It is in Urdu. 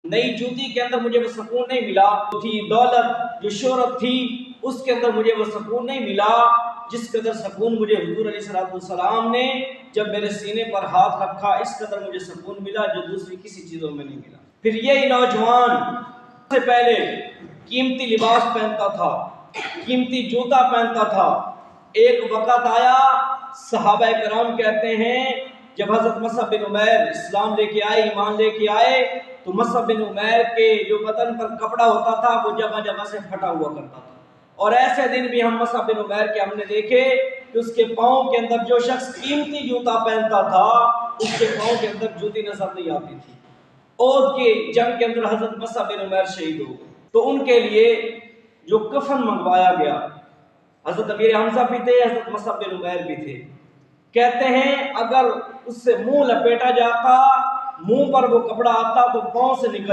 نئی جوتی کے اندر مجھے وہ سکون نہیں ملا تھی، دولت جو شہرت تھی اس کے اندر مجھے وہ سکون نہیں ملا جس قدر سکون مجھے حضور علیہ السلام نے جب میرے سینے پر ہاتھ رکھا، اس قدر مجھے سکون ملا جو دوسری کسی چیزوں میں نہیں ملا۔ پھر یہی نوجوان سے پہلے قیمتی لباس پہنتا تھا، قیمتی جوتا پہنتا تھا۔ ایک وقت آیا، صحابہ کرام کہتے ہیں جب حضرت مصعب بن عمیر اسلام لے کے آئے، ایمان لے کے آئے، تو مصعب بن عمیر کے جو بدن پر کپڑا ہوتا تھا وہ جگہ جگہ سے پھٹا ہوا کرتا تھا۔ اور ایسے دن بھی ہم مصعب بن عمیر کے ہم نے دیکھے کہ اس کے پاؤں کے اندر جو شخص قیمتی جوتا پہنتا تھا اس کے پاؤں کے اندر جوتی نظر نہیں آتی تھی۔ احد کی جنگ کے اندر حضرت مصعب بن عمیر شہید ہو گئے، تو ان کے لیے جو کفن منگوایا گیا، حضرت امیر حمزہ بھی تھے، حضرت مصعب بن عمیر بھی تھے۔ کہتے ہیں اگر اس سے منہ لپیٹا جاتا، منہ پر وہ کپڑا آتا تو پاؤں سے نکل